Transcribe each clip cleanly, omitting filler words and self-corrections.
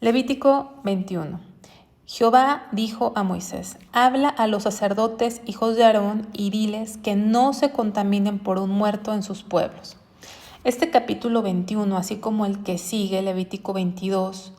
Levítico 21. Jehová dijo a Moisés: habla a los sacerdotes, hijos de Aarón, y diles que no se contaminen por un muerto en sus pueblos. Este capítulo 21, así como el que sigue, Levítico 22,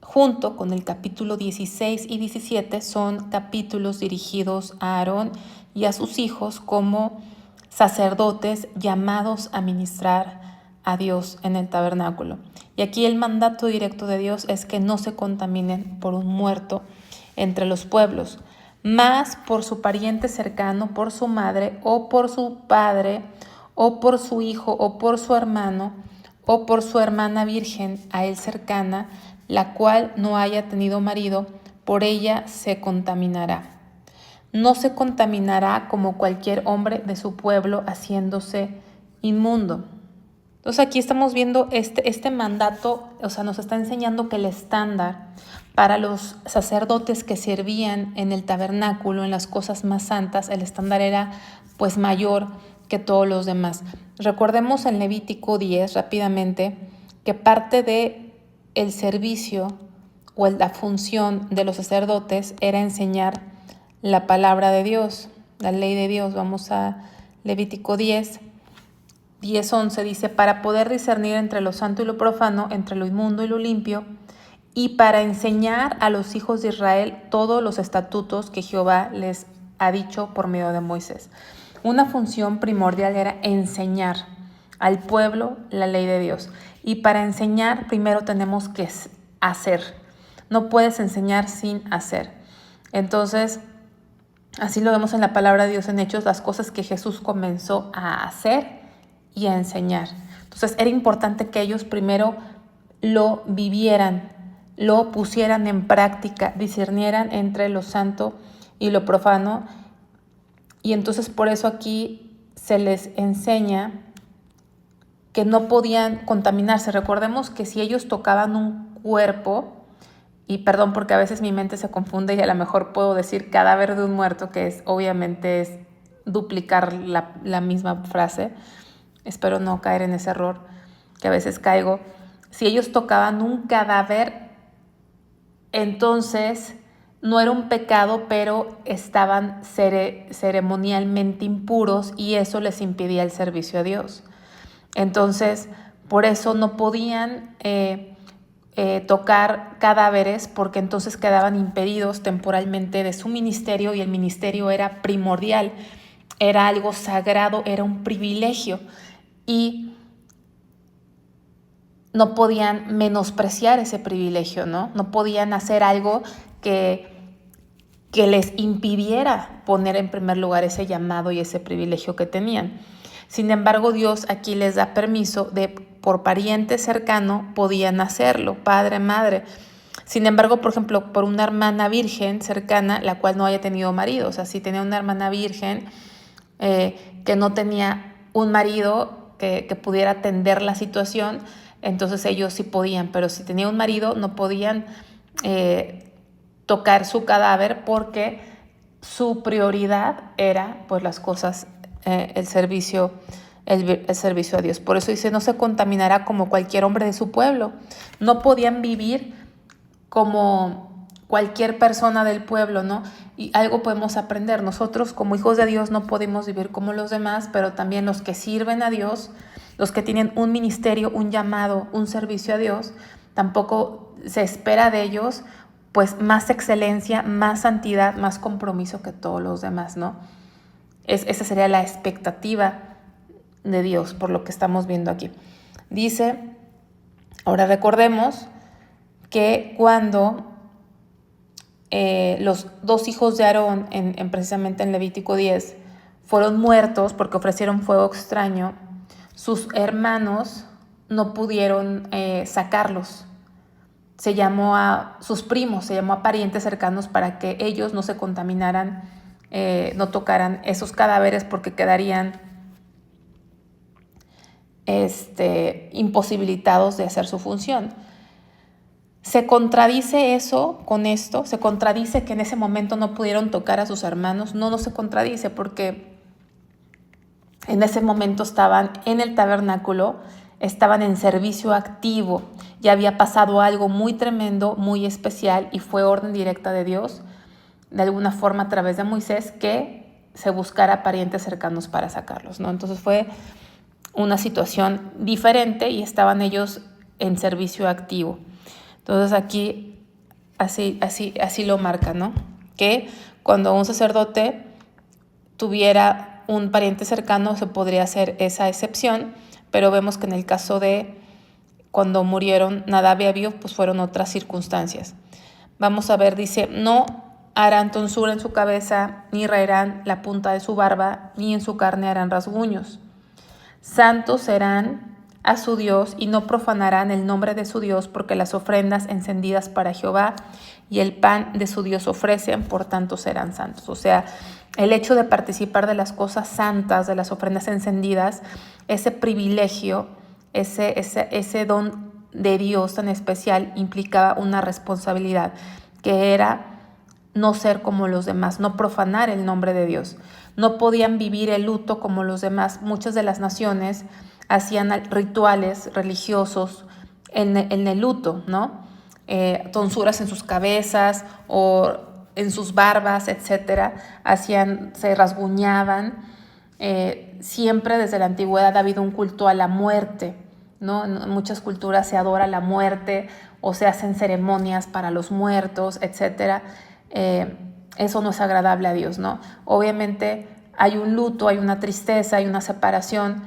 junto con el capítulo 16 y 17, son capítulos dirigidos a Aarón y a sus hijos como sacerdotes llamados a ministrar a Dios en el tabernáculo. Y aquí el mandato directo de Dios es que no se contaminen por un muerto entre los pueblos, más por su pariente cercano, por su madre o por su padre o por su hijo o por su hermano o por su hermana virgen a él cercana, la cual no haya tenido marido, por ella se contaminará. No se contaminará como cualquier hombre de su pueblo haciéndose inmundo. Entonces aquí estamos viendo este mandato, nos está enseñando que el estándar para los sacerdotes que servían en el tabernáculo, en las cosas más santas, el estándar era pues mayor que todos los demás. Recordemos en Levítico 10 rápidamente que parte de el servicio o la función de los sacerdotes era enseñar la palabra de Dios, la ley de Dios. Vamos a Levítico 10:11 dice: para poder discernir entre lo santo y lo profano, entre lo inmundo y lo limpio, y para enseñar a los hijos de Israel todos los estatutos que Jehová les ha dicho por medio de Moisés. Una función primordial era enseñar al pueblo la ley de Dios. Y para enseñar primero tenemos que hacer. No puedes enseñar sin hacer. Entonces, así lo vemos en la palabra de Dios en Hechos, las cosas que Jesús comenzó a hacer y a enseñar. Entonces era importante que ellos primero lo vivieran, lo pusieran en práctica, discernieran entre lo santo y lo profano. Y entonces por eso aquí se les enseña que no podían contaminarse. Recordemos que si ellos tocaban un cuerpo, y perdón porque a veces mi mente se confunde y a lo mejor puedo decir cadáver de un muerto, que es obviamente es duplicar la misma frase. Espero no caer en ese error que a veces caigo. Si ellos tocaban un cadáver, entonces no era un pecado, pero estaban ceremonialmente impuros y eso les impedía el servicio a Dios. Entonces, por eso no podían tocar cadáveres, porque entonces quedaban impedidos temporalmente de su ministerio, y el ministerio era primordial, era algo sagrado, era un privilegio. Y no podían menospreciar ese privilegio, ¿no? No podían hacer algo que les impidiera poner en primer lugar ese llamado y ese privilegio que tenían. Sin embargo, Dios aquí les da permiso de, por pariente cercano, podían hacerlo, padre, madre. Sin embargo, por ejemplo, por una hermana virgen cercana, la cual no haya tenido marido. O sea, si tenía una hermana virgen que no tenía un marido que pudiera atender la situación, entonces ellos sí podían, pero si tenía un marido no podían tocar su cadáver, porque su prioridad era pues las cosas, el servicio a Dios. Por eso dice: no se contaminará como cualquier hombre de su pueblo. No podían vivir como cualquier persona del pueblo, ¿no? Y algo podemos aprender. Nosotros como hijos de Dios no podemos vivir como los demás, pero también los que sirven a Dios, los que tienen un ministerio, un llamado, un servicio a Dios, tampoco se espera de ellos pues más excelencia, más santidad, más compromiso que todos los demás, ¿no? Esa sería la expectativa de Dios por lo que estamos viendo aquí. Dice, ahora recordemos que cuando los dos hijos de Aarón, precisamente en Levítico 10, fueron muertos porque ofrecieron fuego extraño, sus hermanos no pudieron sacarlos. Se llamó a sus primos, se llamó a parientes cercanos para que ellos no se contaminaran, no tocaran esos cadáveres, porque quedarían imposibilitados de hacer su función. Se contradice eso con esto, se contradice que en ese momento no pudieron tocar a sus hermanos. No se contradice, porque en ese momento estaban en el tabernáculo estaban en servicio activo, ya había pasado algo muy tremendo, muy especial, y fue orden directa de Dios, de alguna forma a través de Moisés, que se buscara parientes cercanos para sacarlos, ¿no? Entonces fue una situación diferente y estaban ellos en servicio activo. Entonces aquí así lo marca, ¿no? Que cuando un sacerdote tuviera un pariente cercano se podría hacer esa excepción, pero vemos que en el caso de cuando murieron Nadab y Abiú, pues fueron otras circunstancias. Vamos a ver, dice, no harán tonsura en su cabeza, ni raerán la punta de su barba, ni en su carne harán rasguños. Santos serán a su Dios y no profanarán el nombre de su Dios, porque las ofrendas encendidas para Jehová y el pan de su Dios ofrecen, por tanto serán santos. O sea, el hecho de participar de las cosas santas, de las ofrendas encendidas, ese privilegio, ese don de Dios tan especial implicaba una responsabilidad, que era no ser como los demás, no profanar el nombre de Dios. No podían vivir el luto como los demás. Muchas de las naciones hacían rituales religiosos en el luto, ¿no? Tonsuras en sus cabezas o en sus barbas, etcétera. Se rasguñaban. Siempre desde la antigüedad ha habido un culto a la muerte, ¿no? En muchas culturas se adora la muerte o se hacen ceremonias para los muertos, etcétera. Eso no es agradable a Dios, ¿no? Obviamente hay un luto, hay una tristeza, hay una separación,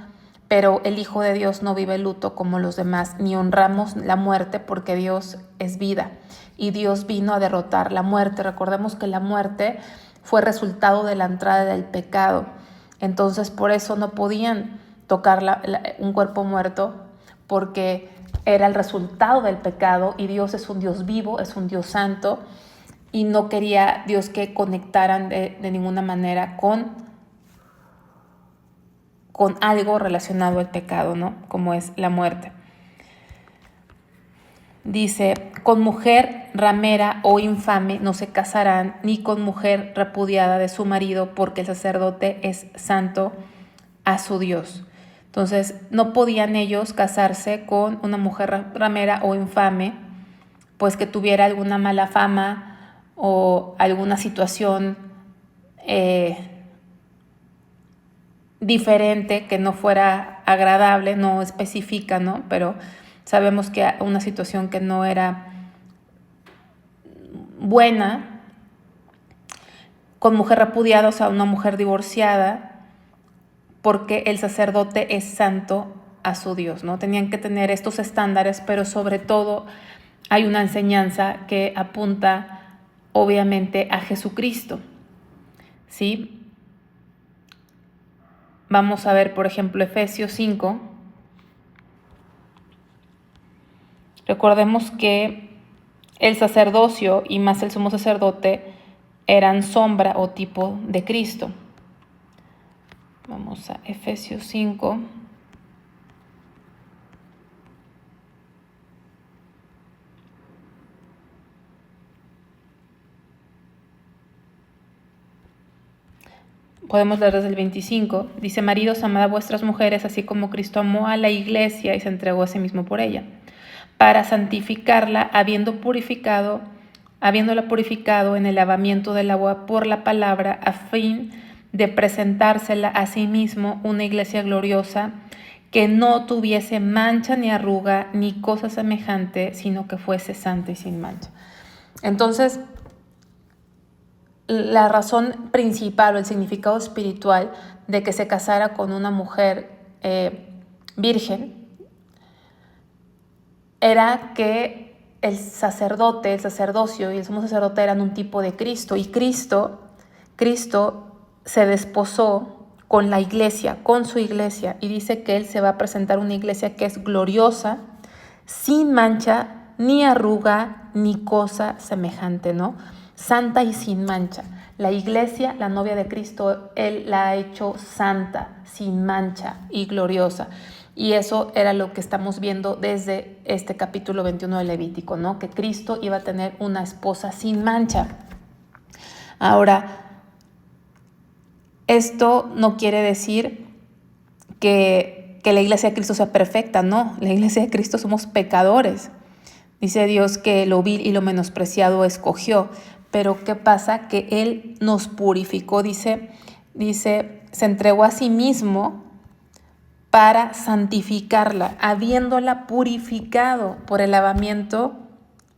pero el Hijo de Dios no vive luto como los demás, ni honramos la muerte, porque Dios es vida y Dios vino a derrotar la muerte. Recordemos que la muerte fue resultado de la entrada del pecado, entonces por eso no podían tocar un cuerpo muerto, porque era el resultado del pecado, y Dios es un Dios vivo, es un Dios santo, y no quería Dios que conectaran de ninguna manera con algo relacionado al pecado, ¿no? Como es la muerte. Dice, con mujer ramera o infame no se casarán, ni con mujer repudiada de su marido, porque el sacerdote es santo a su Dios. Entonces, no podían ellos casarse con una mujer ramera o infame, pues que tuviera alguna mala fama o alguna situación diferente que no fuera agradable, no especifica, ¿no? Pero sabemos que una situación que no era buena, con mujer repudiada, o sea, una mujer divorciada, porque el sacerdote es santo a su Dios, ¿no? Tenían que tener estos estándares, pero sobre todo hay una enseñanza que apunta obviamente a Jesucristo, ¿sí? Vamos a ver, por ejemplo, Efesios 5. Recordemos que el sacerdocio, y más el sumo sacerdote, eran sombra o tipo de Cristo. Vamos a Efesios 5. Podemos leer desde el 25. Dice, maridos, amad a vuestras mujeres, así como Cristo amó a la iglesia y se entregó a sí mismo por ella, para santificarla, habiéndola purificado en el lavamiento del agua por la palabra, a fin de presentársela a sí mismo una iglesia gloriosa, que no tuviese mancha ni arruga ni cosa semejante, sino que fuese santa y sin mancha. Entonces, la razón principal o el significado espiritual de que se casara con una mujer virgen era que el sacerdocio y el sumo sacerdote eran un tipo de Cristo, y Cristo se desposó con la iglesia, con su iglesia, y dice que Él se va a presentar una iglesia que es gloriosa, sin mancha, ni arruga, ni cosa semejante, ¿no? Santa y sin mancha. La iglesia, la novia de Cristo, Él la ha hecho santa, sin mancha y gloriosa. Y eso era lo que estamos viendo desde este capítulo 21 de Levítico, ¿no? Que Cristo iba a tener una esposa sin mancha. Ahora, esto no quiere decir que que la iglesia de Cristo sea perfecta, no, la iglesia de Cristo somos pecadores. Dice Dios que lo vil y lo menospreciado escogió, pero ¿qué pasa? Que Él nos purificó, dice, se entregó a sí mismo para santificarla, habiéndola purificado por el lavamiento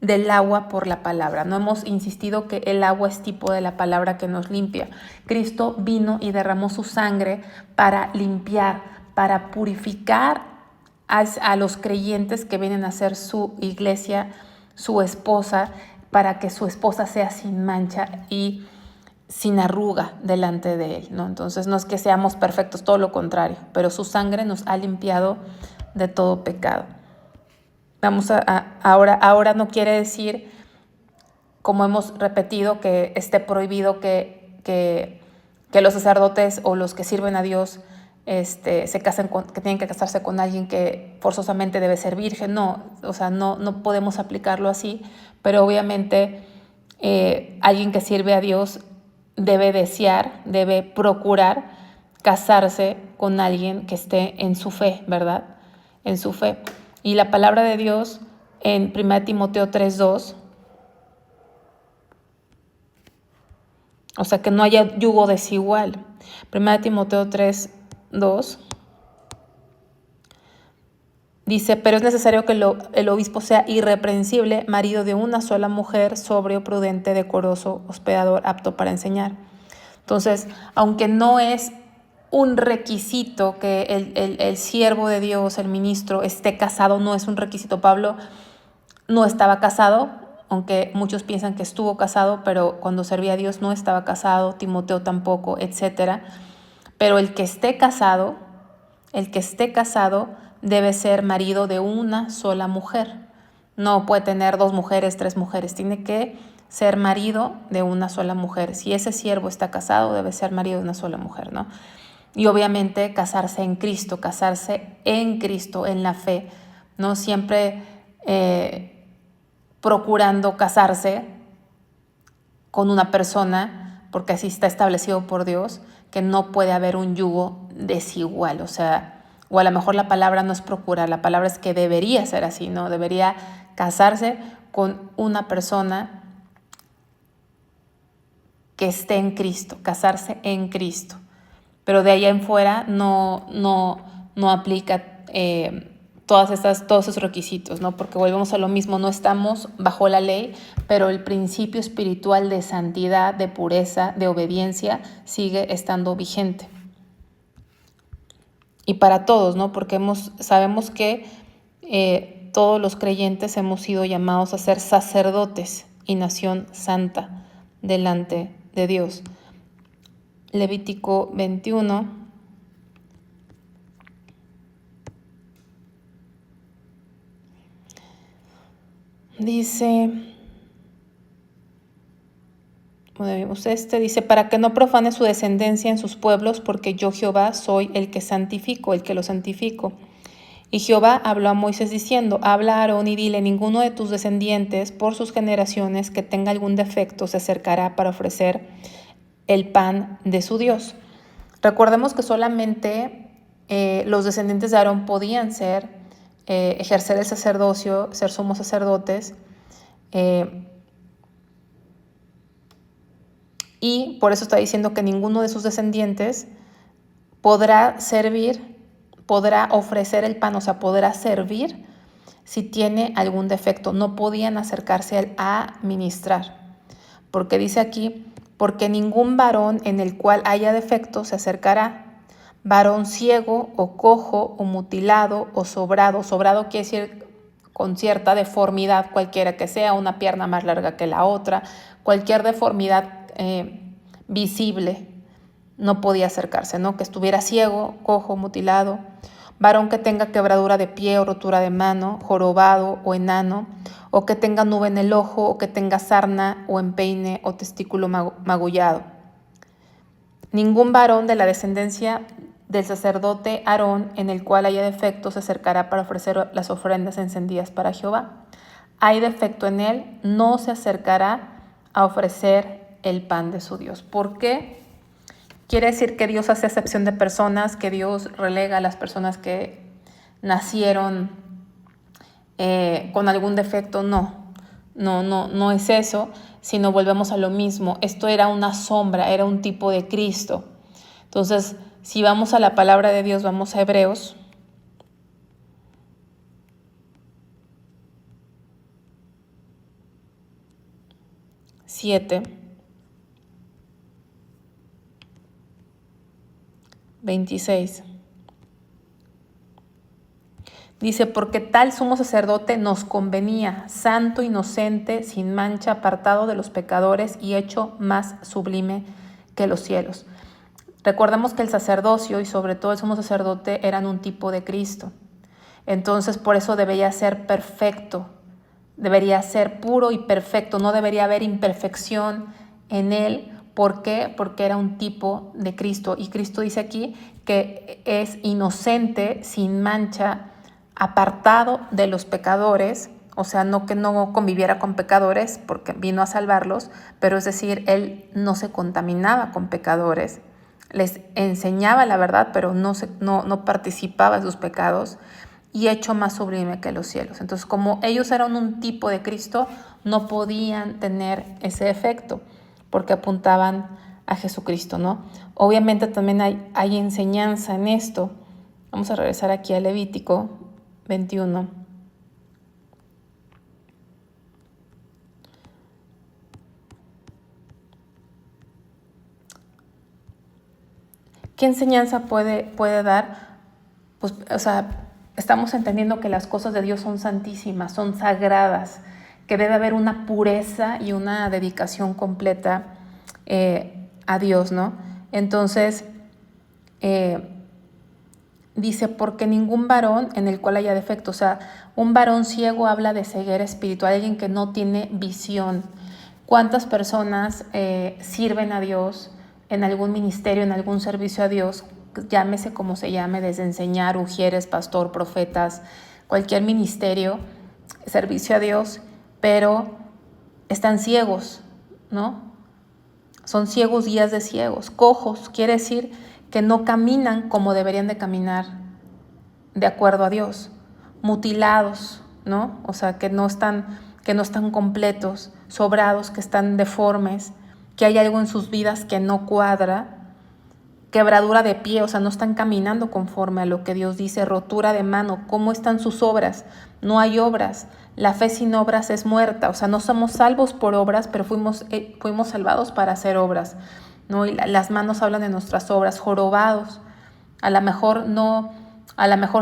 del agua por la palabra. No hemos insistido que el agua es tipo de la palabra que nos limpia. Cristo vino y derramó su sangre para limpiar, para purificar a los creyentes que vienen a ser su iglesia, su esposa, para que su esposa sea sin mancha y sin arruga delante de Él, ¿no? Entonces no es que seamos perfectos, todo lo contrario, pero su sangre nos ha limpiado de todo pecado. Ahora no quiere decir, como hemos repetido, que esté prohibido que los sacerdotes o los que sirven a Dios se casen que tienen que casarse con alguien que forzosamente debe ser virgen. No, o sea, no podemos aplicarlo así, pero obviamente alguien que sirve a Dios debe desear, debe procurar casarse con alguien que esté en su fe, ¿verdad? En su fe. Y la palabra de Dios en 1 Timoteo 3:2, o sea, que no haya yugo desigual. 1 Timoteo 3:2 dice, pero es necesario que el obispo sea irreprensible, marido de una sola mujer, sobrio, prudente, decoroso, hospedador, apto para enseñar. Entonces, aunque no es un requisito que el siervo de Dios, el ministro, esté casado, no es un requisito. Pablo no estaba casado, aunque muchos piensan que estuvo casado, pero cuando servía a Dios no estaba casado, Timoteo tampoco, etc. Pero el que esté casado debe ser marido de una sola mujer. No puede tener 2 mujeres, 3 mujeres, tiene que ser marido de una sola mujer. Si ese siervo está casado, debe ser marido de una sola mujer, ¿no? Y obviamente casarse en Cristo, en la fe, ¿no? Siempre procurando casarse con una persona, porque así está establecido por Dios, que no puede haber un yugo desigual, o sea, o a lo mejor la palabra no es procurar, la palabra es que debería ser así, ¿no? Debería casarse con una persona que esté en Cristo, casarse en Cristo. Pero de allá en fuera no aplica todos esos requisitos, ¿no? Porque volvemos a lo mismo, no estamos bajo la ley, pero el principio espiritual de santidad, de pureza, de obediencia sigue estando vigente. Y para todos, ¿no? Porque sabemos que todos los creyentes hemos sido llamados a ser sacerdotes y nación santa delante de Dios. Levítico 21. Dice, dice, para que no profane su descendencia en sus pueblos, porque yo Jehová soy el que santifico, el que lo santifico. Y Jehová habló a Moisés diciendo, habla a Aarón y dile, ninguno de tus descendientes por sus generaciones que tenga algún defecto se acercará para ofrecer el pan de su Dios. Recordemos que solamente los descendientes de Aarón podían ejercer el sacerdocio, ser sumos sacerdotes, y por eso está diciendo que ninguno de sus descendientes podrá ofrecer el pan, o sea, podrá servir si tiene algún defecto. No podían acercarse a ministrar, porque dice aquí, porque ningún varón en el cual haya defecto se acercará, varón ciego o cojo o mutilado o sobrado. Sobrado quiere decir con cierta deformidad, cualquiera que sea, una pierna más larga que la otra, cualquier deformidad visible, no podía acercarse, ¿no? Que estuviera ciego, cojo, mutilado, varón que tenga quebradura de pie o rotura de mano, jorobado o enano, o que tenga nube en el ojo, o que tenga sarna o empeine o testículo magullado. Ningún varón de la descendencia del sacerdote Aarón en el cual haya defecto se acercará para ofrecer las ofrendas encendidas para Jehová. Hay defecto en él, no se acercará a ofrecer el pan de su Dios. ¿Por qué? quiere decir que Dios hace excepción de personas, que Dios relega a las personas que nacieron con algún defecto. No es eso, sino volvemos a lo mismo. Esto era una sombra, era un tipo de Cristo. Entonces, si vamos a la palabra de Dios, vamos a Hebreos. Siete, 26. Dice, porque tal sumo sacerdote nos convenía, santo, inocente, sin mancha, apartado de los pecadores y hecho más sublime que los cielos. Recordemos que el sacerdocio y sobre todo el sumo sacerdote eran un tipo de Cristo. Entonces por eso debería ser perfecto, debería ser puro y perfecto, no debería haber imperfección en él. ¿Por qué? Porque era un tipo de Cristo. Y Cristo dice aquí que es inocente, sin mancha, apartado de los pecadores, o sea, no que no conviviera con pecadores porque vino a salvarlos, pero es decir, él no se contaminaba con pecadores, les enseñaba la verdad, pero no participaba de sus pecados, y hecho más sublime que los cielos. Entonces, como ellos eran un tipo de Cristo, no podían tener ese efecto, porque apuntaban a Jesucristo, ¿no? Obviamente también hay enseñanza en esto. Vamos a regresar aquí a Levítico 21. ¿Qué enseñanza puede dar? Pues, o sea, estamos entendiendo que las cosas de Dios son santísimas, son sagradas, que debe haber una pureza y una dedicación completa a Dios, ¿no? Entonces, dice, porque ningún varón en el cual haya defecto, o sea, un varón ciego habla de ceguera espiritual, alguien que no tiene visión. ¿Cuántas personas sirven a Dios en algún ministerio, en algún servicio a Dios, llámese como se llame, desde enseñar, ujieres, pastor, profetas, cualquier ministerio, servicio a Dios, pero están ciegos, ¿no? Son ciegos, guías de ciegos. Cojos quiere decir que no caminan como deberían de caminar de acuerdo a Dios. Mutilados, ¿no? O sea, que no están completos, sobrados, que están deformes, que hay algo en sus vidas que no cuadra, quebradura de pie, o sea, no están caminando conforme a lo que Dios dice, rotura de mano. ¿Cómo están sus obras? No hay obras. La fe sin obras es muerta, o sea, no somos salvos por obras, pero fuimos salvados para hacer obras, ¿no? Y las manos hablan de nuestras obras. Jorobados, a lo mejor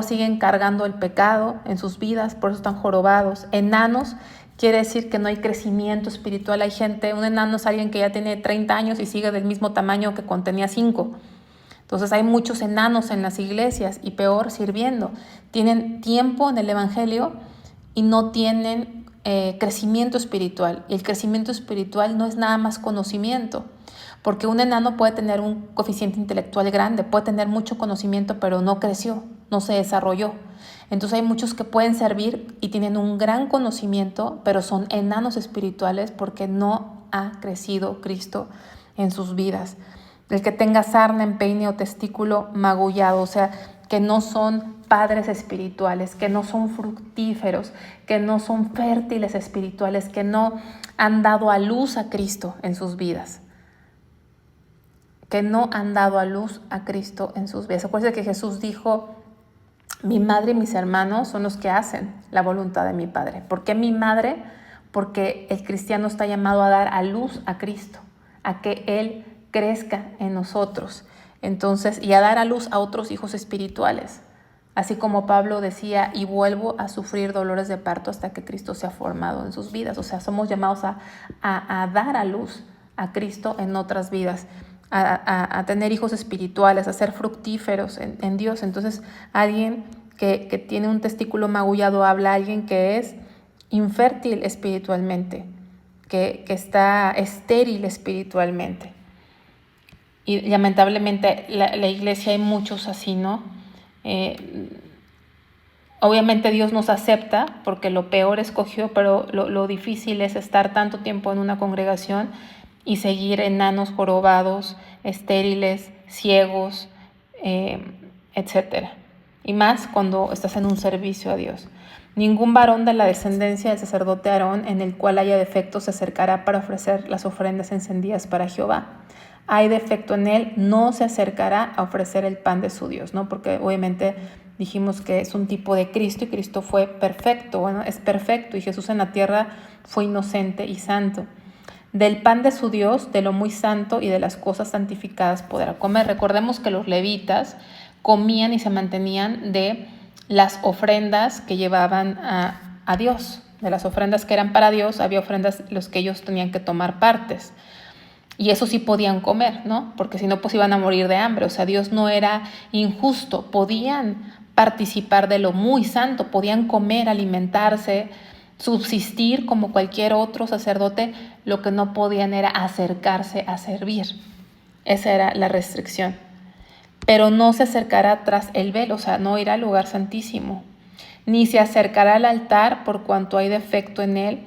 siguen cargando el pecado en sus vidas, por eso están jorobados. Enanos quiere decir que no hay crecimiento espiritual. Hay gente, un enano es alguien que ya tiene 30 años y sigue del mismo tamaño que cuando tenía 5. Entonces hay muchos enanos en las iglesias y peor sirviendo. Tienen tiempo en el evangelio y no tienen crecimiento espiritual. Y el crecimiento espiritual no es nada más conocimiento, porque un enano puede tener un coeficiente intelectual grande, puede tener mucho conocimiento, pero no creció, no se desarrolló. Entonces hay muchos que pueden servir y tienen un gran conocimiento, pero son enanos espirituales porque no ha crecido Cristo en sus vidas. El que tenga sarna, empeine o testículo magullado, o sea, que no son padres espirituales, que no son fructíferos, que no son fértiles espirituales, que no han dado a luz a Cristo en sus vidas. Que no han dado a luz a Cristo en sus vidas. Acuérdense que Jesús dijo, mi madre y mis hermanos son los que hacen la voluntad de mi Padre. ¿Por qué mi madre? Porque el cristiano está llamado a dar a luz a Cristo, a que Él crezca en nosotros. Entonces, y a dar a luz a otros hijos espirituales. Así como Pablo decía, y vuelvo a sufrir dolores de parto hasta que Cristo sea formado en sus vidas. O sea, somos llamados a dar a luz a Cristo en otras vidas, a tener hijos espirituales, a ser fructíferos en Dios. Entonces, alguien que tiene un testículo magullado habla a alguien que es infértil espiritualmente, que está estéril espiritualmente. Y lamentablemente la iglesia hay muchos así, ¿no? Obviamente Dios nos acepta porque lo peor escogió, pero lo difícil es estar tanto tiempo en una congregación y seguir enanos, jorobados, estériles, ciegos, etc. Y más cuando estás en un servicio a Dios. Ningún varón de la descendencia del sacerdote Aarón en el cual haya defecto se acercará para ofrecer las ofrendas encendidas para Jehová. Hay defecto en él, no se acercará a ofrecer el pan de su Dios, ¿no? Porque obviamente dijimos que es un tipo de Cristo y Cristo fue perfecto, bueno, es perfecto y Jesús en la tierra fue inocente y santo. Del pan de su Dios, de lo muy santo y de las cosas santificadas podrá comer. Recordemos que los levitas comían y se mantenían de las ofrendas que llevaban a Dios. De las ofrendas que eran para Dios, había ofrendas los que ellos tenían que tomar partes. Y eso sí podían comer, ¿no? Porque si no, pues iban a morir de hambre. O sea, Dios no era injusto. Podían participar de lo muy santo, podían comer, alimentarse, subsistir como cualquier otro sacerdote. Lo que no podían era acercarse a servir. Esa era la restricción. Pero no se acercará tras el velo, o sea, no irá al lugar santísimo, ni se acercará al altar por cuanto hay defecto en él,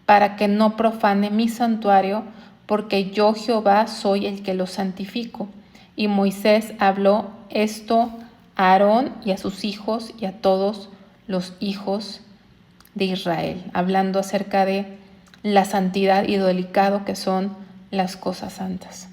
para que no profane mi santuario, porque yo Jehová soy el que lo santifico. Y Moisés habló esto a Aarón y a sus hijos y a todos los hijos de Israel, hablando acerca de la santidad y lo delicado que son las cosas santas.